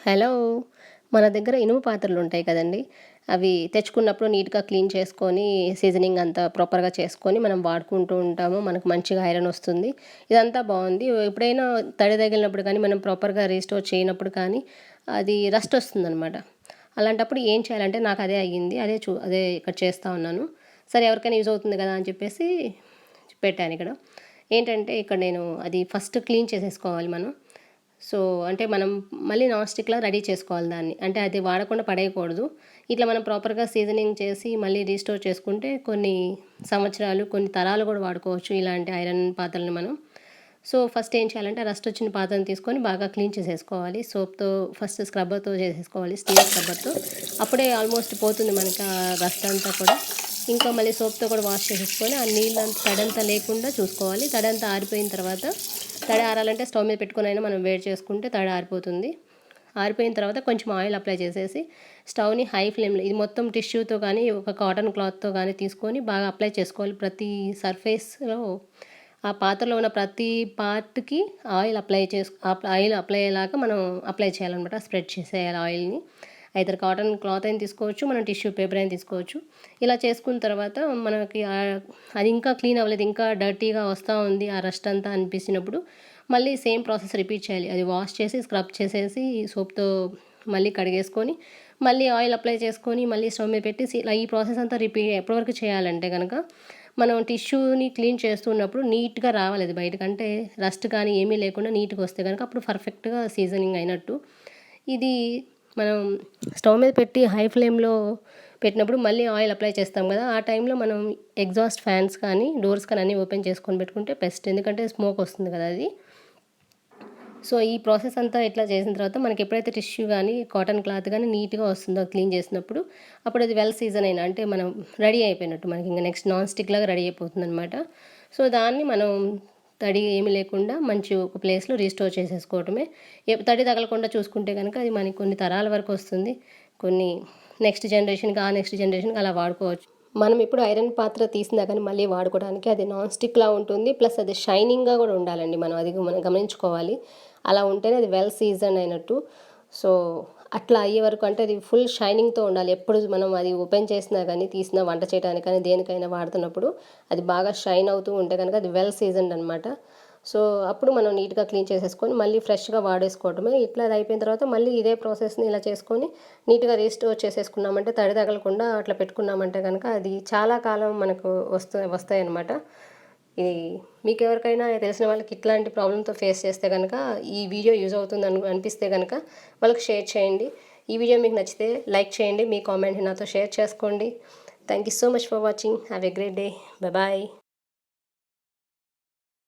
Hello! మన దగ్గర ఇనుము పాత్రలు ఉంటాయి కదండీ! అవి తెచ్చుకున్నప్పుడు నీట్‌గా క్లీన్ చేసుకొని, సీజనింగ్ అంతా ప్రాపర్‌గా చేసుకొని మనం వాడుకుంటూ ఉంటాము. మనకు మంచిగా ఐరన్ వస్తుంది. ఇదంతా బావుంది. ఎప్పుడైనా తడి తగిలినప్పుడు కానీ, మనం ప్రాపర్‌గా రీస్టోర్ చేయనప్పుడు కానీ, అది రస్ట్ వస్తుందనమాట. అలాంటప్పుడు ఏం చేయాలంటే నాకు అదే అయ్యింది. అదే ఇక్కడ చేస్తా ఉన్నాను. సరే ఎవరికైనా యూజ్ అవుతుంది కదా అని చెప్పేసి పెట్టానిక్కడ. ఏంటంటే ఇక్కడ నేను అది ఫస్ట్ క్లీన్ చేసేసుకోవాలి మనం. సో, అంటే మనం మళ్ళీ నాన్ స్టిక్‌లా రెడీ చేసుకోవాలి దాన్ని. అంటే అది వాడకుండా పడేయకూడదు. ఇట్లా మనం ప్రాపర్‌గా సీజనింగ్ చేసి మళ్ళీ రీస్టోర్ చేసుకుంటే కొన్ని సంవత్సరాలు, కొన్ని తరాలు కూడా వాడుకోవచ్చు ఇలాంటి ఐరన్ పాత్రలని మనం. సో, ఫస్ట్ ఏం చేయాలంటే రస్ట్ వచ్చిన పాత్రను తీసుకొని బాగా క్లీన్ చేసేసుకోవాలి. సోప్‌తో ఫస్ట్ స్క్రబ్బర్‌తో చేసేసుకోవాలి. స్టీల్ స్క్రబ్బర్‌తో. అప్పుడే ఆల్మోస్ట్ పోతుంది మనకి ఆ రస్ట్ అంతా కూడా. ఇంకా మళ్ళీ సోప్‌తో కూడా వాష్ చేసేసుకొని ఆ నీళ్ళంతా తడంతా లేకుండా చూసుకోవాలి. తడంతా ఆరిపోయిన తర్వాత తడి ఆరాలంటే స్టవ్ మీద పెట్టుకొనైనా మనం వేడి చేసుకుంటే తడి ఆరిపోతుంది. ఆరిపోయిన తర్వాత కొంచెం ఆయిల్ అప్లై చేసేసి స్టవ్‌ని హై ఫ్లేమ్‌లో ఇది మొత్తం టిష్యూతో కానీ, ఒక కాటన్ క్లాత్‌తో కానీ తీసుకొని బాగా అప్లై చేసుకోవాలి. ప్రతి సర్ఫేస్‌లో ఆ పాత్రలో ఉన్న ప్రతి పార్ట్‌కి ఆయిల్ అప్లై అయ్యేలాగా మనం అప్లై చేయాలనమాట. స్ప్రెడ్ చేసేయాలి ఆయిల్‌ని. ఐదర్ కాటన్ క్లాత్ అయినా తీసుకోవచ్చు, మనం టిష్యూ పేపర్ అయినా తీసుకోవచ్చు. ఇలా చేసుకున్న తర్వాత మనకి అది ఇంకా క్లీన్ అవ్వలేదు, ఇంకా డర్టీగా వస్తూ ఉంది ఆ రస్ట్ అంతా అనిపించినప్పుడు మళ్ళీ సేమ్ ప్రాసెస్ రిపీట్ చేయాలి. అది వాష్ చేసి స్క్రబ్ చేసేసి సోప్‌తో మళ్ళీ కడిగేసుకొని, మళ్ళీ ఆయిల్ అప్లై చేసుకొని, మళ్ళీ స్టవ్ మీద పెట్టేసి ఇలా ఈ ప్రాసెస్ అంతా ఎప్పటివరకు చేయాలంటే గనక మనం టిష్యూని క్లీన్ చేస్తున్నప్పుడు నీట్‌గా రావాలి అది బయటకి. అంటే రస్ట్ కానీ ఏమీ లేకుండా నీట్‌గా వస్తే గనక అప్పుడు పర్ఫెక్ట్‌గా సీజనింగ్ అయినట్టు. ఇది మనం స్టవ్ మీద పెట్టి హై ఫ్లేమ్‌లో పెట్టినప్పుడు మళ్ళీ ఆయిల్ అప్లై చేస్తాం కదా! ఆ టైంలో మనం ఎగ్జాస్ట్ ఫ్యాన్స్ కానీ, డోర్స్ కానీ అన్నీ ఓపెన్ చేసుకొని పెట్టుకుంటే బెస్ట్. ఎందుకంటే స్మోక్ వస్తుంది కదా అది. సో, ఈ ప్రాసెస్ అంతా ఇట్లా చేసిన తర్వాత మనకి ఎప్పుడైతే టిష్యూ గానీ, కాటన్ క్లాత్ గానీ నీట్‌గా వస్తుందో క్లీన్ చేసినప్పుడు, అప్పుడు అది వెల్ సీజన్ అయిన అంటే మనం రెడీ అయిపోయినట్టు. మనకి ఇంక నెక్స్ట్ నాన్ స్టిక్ లాగా రెడీ అయిపోతుందనమాట. సో, దాన్ని మనం తడి ఏమి లేకుండా మంచి ఒక ప్లేస్‌లో రీస్టోర్ చేసేసుకోవటమే. తడి తగలకుండా చూసుకుంటే గనక అది మనకి కొన్ని తరాల వరకు వస్తుంది. కొన్ని నెక్స్ట్ జనరేషన్‌కి, ఆ నెక్స్ట్ జనరేషన్‌కి అలా వాడుకోవచ్చు. మనం ఇప్పుడు ఐరన్ పాత్ర తీసినా కానీ మళ్ళీ వాడుకోవడానికి అది నాన్ స్టిక్‌లా ఉంటుంది. ప్లస్ అది షైనింగ్‌గా కూడా ఉండాలండి. మనం గమనించుకోవాలి. అలా ఉంటేనే అది వెల్ సీజన్డ్ అయినట్టు. సో, అట్లా అయ్యే వరకు అంటే అది ఫుల్ షైనింగ్‌తో ఉండాలి. ఎప్పుడు మనం అది ఓపెన్ చేసినా కానీ, తీసినా వంట చేయడానికి కానీ, దేనికైనా వాడుతున్నప్పుడు అది బాగా షైన్ అవుతూ ఉంటే కనుక అది వెల్ సీజన్డ్ అనమాట. సో, అప్పుడు మనం నీట్‌గా క్లీన్ చేసేసుకొని మళ్ళీ ఫ్రెష్‌గా వాడేసుకోవటమే. ఇట్లా అది అయిపోయిన తర్వాత మళ్ళీ ఇదే ప్రాసెస్‌ని ఇలా చేసుకొని నీట్‌గా రీస్టోర్ చేసేసుకున్నామంటే తడి తగలకుండా అట్లా పెట్టుకున్నామంటే కనుక అది చాలా కాలం మనకు వస్తాయన్నమాట. ఇది మీకెవరికైనా తెలిసిన వాళ్ళకి ఇట్లాంటి ప్రాబ్లమ్‌తో ఫేస్ చేస్తే గనక ఈ వీడియో యూజ్ అవుతుంది అనిపిస్తే గనక వాళ్ళకి షేర్ చేయండి. ఈ వీడియో మీకు నచ్చితే లైక్ చేయండి. మీ కామెంట్‌ని నాతో షేర్ చేసుకోండి. Thank you so much for watching. Have a great day. Bye.